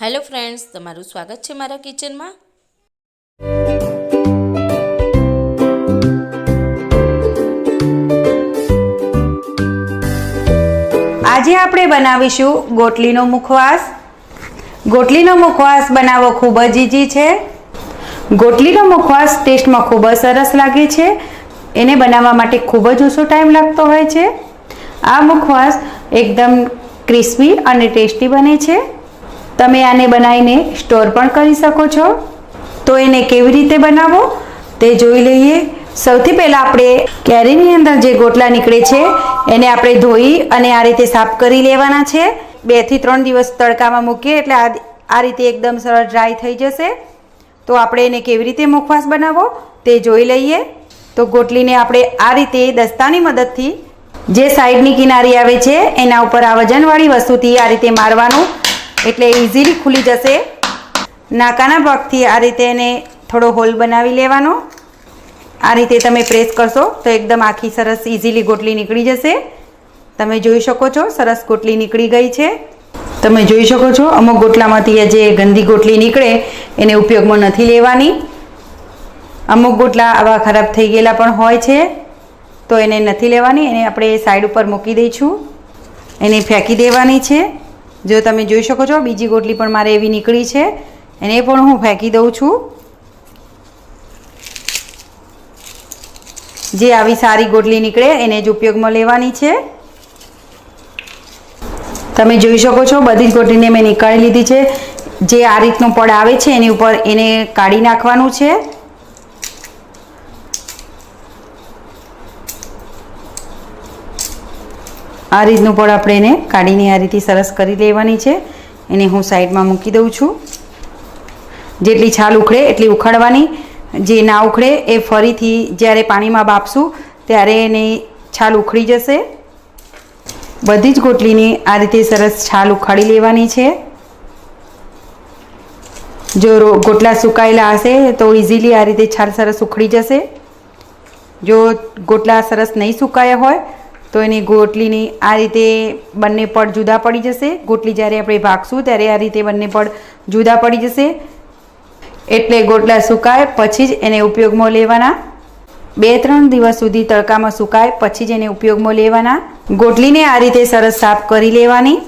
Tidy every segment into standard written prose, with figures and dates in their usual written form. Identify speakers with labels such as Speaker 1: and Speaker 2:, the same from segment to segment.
Speaker 1: Hello friends, તમારું સ્વાગત છે મારા કિચનમાં।
Speaker 2: આજે આપણે બનાવીશું ગોટલીનો મુખવાસ। ગોટલીનો મુખવાસ બનાવવો ખૂબ જ ઈઝી છે। ગોટલીનો મુખવાસ ટેસ્ટમાં ખૂબ જ સરસ લાગે છે। એને બનાવવા માટે ખૂબ જ ઓછો ટાઈમ લાગતો હોય છે। આ મુખવાસ એકદમ ક્રિસ્પી અને ટેસ્ટી બને છે। તમે આને બનાવીને સ્ટોર પણ કરી શકો છો। તો એને કેવી રીતે બનાવવો તે જોઈ લઈએ। સૌથી પહેલાં આપણે કેરીની અંદર જે ગોટલા નીકળે છે એને આપણે ધોઈ અને આ રીતે સાફ કરી લેવાના છે। 2 થી 3 દિવસ તડકામાં મૂકીએ એટલે આ રીતે એકદમ સરળ ડ્રાય થઈ જશે। તો આપણે એને કેવી રીતે મુખવાસ બનાવવો તે જોઈ લઈએ। તો ગોટલીને આપણે આ રીતે દસ્તાની મદદથી જે સાઈડની કિનારી આવે છે એના ઉપર આ વજનવાળી વસ્તુથી આ રીતે મારવાનું એટલે ઇઝીલી ખુલી જશે। નાકાના ભાગથી આ રીતે એને થોડો હોલ બનાવી લેવાનો। આ રીતે તમે પ્રેસ કરશો તો એકદમ આખી સરસ ઇઝીલી ગોટલી નીકળી જશે। તમે જોઈ શકો છો સરસ ગોટલી નીકળી ગઈ છે। તમે જોઈ શકો છો અમુક ગોટલામાંથી જે ગંદી ગોટલી નીકળે એને ઉપયોગમાં નથી લેવાની। અમુક ગોટલા આવા ખરાબ થઈ ગયેલા પણ હોય છે તો એને નથી લેવાની। એને આપણે સાઈડ ઉપર મૂકી દઈશું, એને ફેંકી દેવાની છે। જો તમે જોઈ શકો છો બીજી ગોટલી પણ મારે એવી નીકળી છે, એને પણ હું ફેંકી દઉં છું। જે આવી સારી ગોટલી નીકળે એને જ ઉપયોગમાં લેવાની છે। તમે જોઈ શકો છો બધી જ ગોટલીને મેં નીકાળી લીધી છે। જે આ રીતનું પડ આવે છે એની ઉપર એને કાઢી નાખવાનું છે। આ રીતનું પડ આપણે એને કાઢીને આ રીતે સરસ કરી લેવાની છે। એને હું સાઈડમાં મૂકી દઉં છું। જેટલી છાલ ઉખડે એટલી ઉખાડવાની, જે ના ઉખડે એ ફરીથી જ્યારે પાણીમાં બાફશું ત્યારે એની છાલ ઉખડી જશે। બધી જ ગોટલીની આ રીતે સરસ છાલ ઉખાડી લેવાની છે। જો ગોટલા સુકાયેલા હશે તો ઇઝીલી આ રીતે છાલ સરસ ઉખડી જશે। જો ગોટલા સરસ નહીં સુકાયા હોય તો એની ગોટલીની આ રીતે બંને પડ જુદા પડી જશે। ગોટલી જ્યારે આપણે ભાગશું ત્યારે આ રીતે બંને પડ જુદા પડી જશે। એટલે ગોટલા સુકાય પછી જ એને ઉપયોગમાં લેવાના। 2-3 દિવસ સુધી તડકામાં સુકાય પછી જ એને ઉપયોગમાં લેવાના। ગોટલીને આ રીતે સરસ સાફ કરી લેવાની।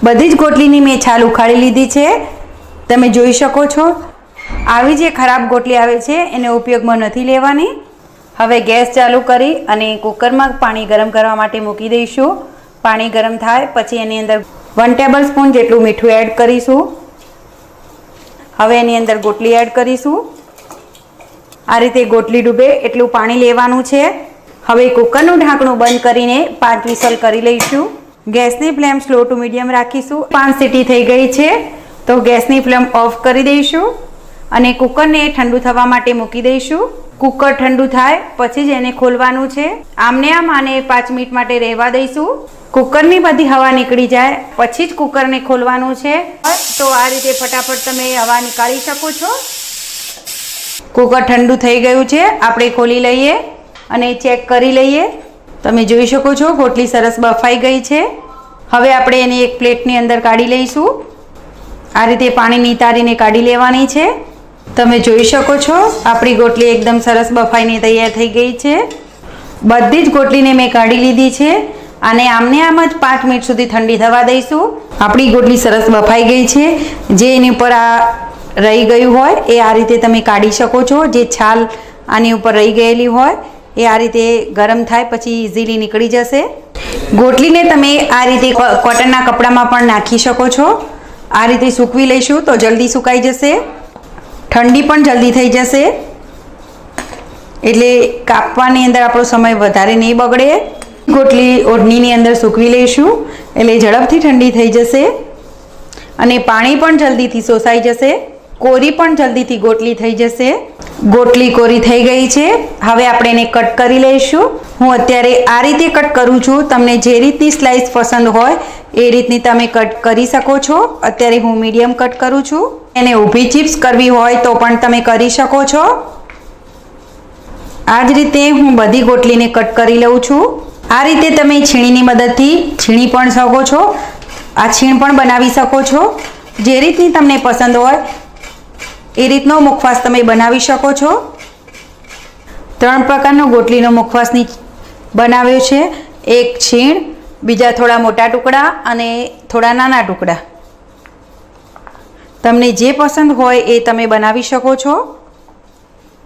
Speaker 2: બધી જ ગોટલીની મેં છાલ ઉખાડી લીધી છે। તમે જોઈ શકો છો આવી જે ખરાબ ગોટલી આવે છે એને ઉપયોગમાં નથી લેવાની। હવે ગેસ ચાલુ કરી અને કુકરમાં પાણી ગરમ કરવા માટે મૂકી દઈશું। પાણી ગરમ થાય પછી એની અંદર 1 ટેબલસ્પૂન જેટલું મીઠું એડ કરીશું। હવે એની અંદર ગોટલી એડ કરીશું। આ રીતે ગોટલી ડૂબે એટલું પાણી લેવાનું છે। હવે કુકરનું ઢાંકણું બંધ કરીને 5 વિસલ કરી લઈશું। ગેસની ફ્લેમ સ્લો ટુ મીડિયમ રાખીશું। 5 સીટી થઈ ગઈ છે તો ગેસની ફ્લેમ ઓફ કરી દઈશું અને કુકરને ઠંડુ થવા માટે મૂકી દઈશું। કુકર ઠંડુ થાય પછી જ એને ખોલવાનું છે। આમને આમ આને 5 મિનિટ માટે રહેવા દઈશું। કુકરની બધી હવા નીકળી જાય પછી જ કુકરને ખોલવાનું છે। તો આ રીતે ફટાફટ તમે હવા નીકાળી શકો છો। કુકર ઠંડુ થઈ ગયું છે, આપણે ખોલી લઈએ અને ચેક કરી લઈએ। તમે જોઈ શકો છો ગોટલી સરસ બફાઈ ગઈ છે। હવે આપણે એને એક પ્લેટની અંદર કાઢી લઈશું। આ રીતે પાણી નિતારીને કાઢી લેવાની છે। તમે જોઈ શકો છો આપણી ગોટલી એકદમ સરસ બફાઈને તૈયાર થઈ ગઈ છે। બધી જ ગોટલીને મેં કાઢી લીધી છે અને આમને આમ જ 5 મિનિટ સુધી ઠંડી થવા દઈશું। આપણી ગોટલી સરસ બફાઈ ગઈ છે। જે એની ઉપર આ રહી ગયું હોય એ આ રીતે તમે કાઢી શકો છો। જે છાલ આની ઉપર રહી ગયેલી હોય એ આ રીતે ગરમ થાય પછી ઇઝીલી નીકળી જશે। ગોટલીને તમે આ રીતે કોટનના કપડામાં પણ નાખી શકો છો। આ રીતે સૂકવી લઈશું તો જલ્દી સુકાઈ જશે, ઠંડી પણ જલ્દી થઈ જશે એટલે કાપવાની અંદર આપણો સમય વધારે નહીં બગડે। ગોટલી ઓઢણીની અંદર સૂકવી લઈશું એટલે ઝડપથી ઠંડી થઈ જશે અને પાણી પણ જલ્દીથી શોષાઈ જશે। કોરી પણ જલ્દીથી ગોટલી થઈ જશે। ગોટલી કોરી થઈ ગઈ છે। હવે આપણે એને કટ કરી લઈશું। હું અત્યારે આ રીતે કટ કરું છું। તમને જે રીતની સ્લાઇસ પસંદ હોય એ રીતની તમે કટ કરી શકો છો। અત્યારે હું મીડિયમ કટ કરું છું। એને ઊભી ચિપ્સ કરવી હોય તો પણ તમે કરી શકો છો। આ જ રીતે હું બધી ગોટલીને કટ કરી લઉં છું। આ રીતે તમે છીણીની મદદથી છીણી પણ શકો છો। આ છીણ પણ બનાવી શકો છો। જે રીતની તમને પસંદ હોય એ રીતનો મુખવાસ તમે બનાવી શકો છો. 3 પ્રકારનો ગોટલીનો મુખવાસ બનાવ્યો છે. એક છીણ, બીજા થોડા મોટા ટુકડા અને થોડા નાના ટુકડા. તમને જે પસંદ હોય એ તમે બનાવી શકો છો.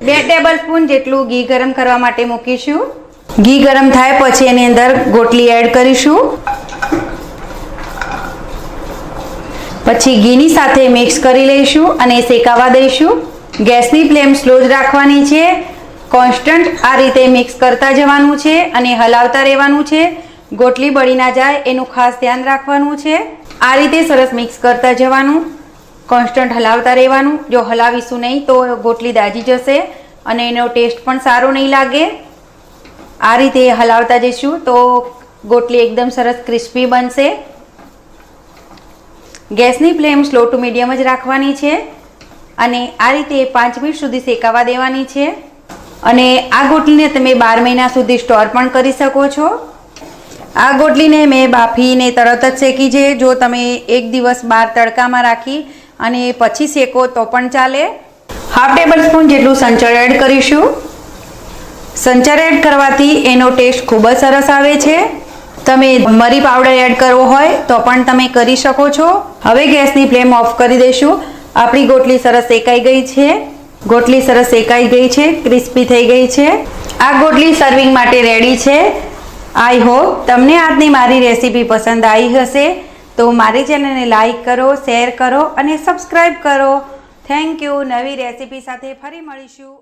Speaker 2: 2 ટેબલસ્પૂન જેટલું ઘી ગરમ કરવા માટે મૂકીશું. ઘી ગરમ થાય પછી એની અંદર ગોટલી એડ કરીશું. પછી ઘીની સાથે મિક્સ કરી લઈશું અને શેકાવા દઈશું. ગેસની ફ્લેમ સ્લો જ રાખવાની છે. કોન્સ્ટન્ટ આ રીતે મિક્સ કરતા જવાનું છે અને હલાવતા રહેવાનું છે. ગોટલી બળી ના જાય એનું ખાસ ધ્યાન રાખવાનું છે. આ રીતે સરસ મિક્સ કરતા જવાનું, કોન્સ્ટન્ટ હલાવતા રહેવાનું. જો હલાવીશું નહીં તો ગોટલી દાજી જશે અને એનો ટેસ્ટ પણ સારો નહીં લાગે. આ રીતે હલાવતા જઈશું તો ગોટલી એકદમ સરસ ક્રિસ્પી બનશે. ગેસની ફ્લેમ સ્લો ટુ મીડિયમ જ રાખવાની છે અને આ રીતે 5 મિનિટ સુધી શેકાવા દેવાની છે. અને આ ગોટલીને તમે 12 મહિના સુધી સ્ટોર પણ કરી શકો છો. આ ગોટલીને મેં બાફીને તરત જ શેકી છે. જો તમે એક દિવસ બહાર તડકામાં રાખી અને પછી શેકો તો પણ ચાલે. હાફ ટેબલ સ્પૂન જેટલું સંચળ એડ કરીશું. સંચળ એડ કરવાથી એનો ટેસ્ટ ખૂબ જ સરસ આવે છે. તમે મરી પાવડર એડ કરવો હોય તો પણ તમે કરી શકો છો. હવે ગેસની ફ્લેમ ઓફ કરી દઈશું. આપણી ગોટલી સરસ શેકાઈ ગઈ છે. ગોટલી સરસ શેકાઈ ગઈ છે, ક્રિસ્પી થઈ ગઈ છે. આ ગોટલી સર્વિંગ માટે રેડી છે. આઈ હોપ તમને આજની મારી રેસીપી પસંદ આવી હશે. તો મારી ચેનલને લાઈક કરો, શેર કરો અને સબસ્ક્રાઈબ કરો. Thank you. નવી રેસીપી સાથે ફરી મળીશું.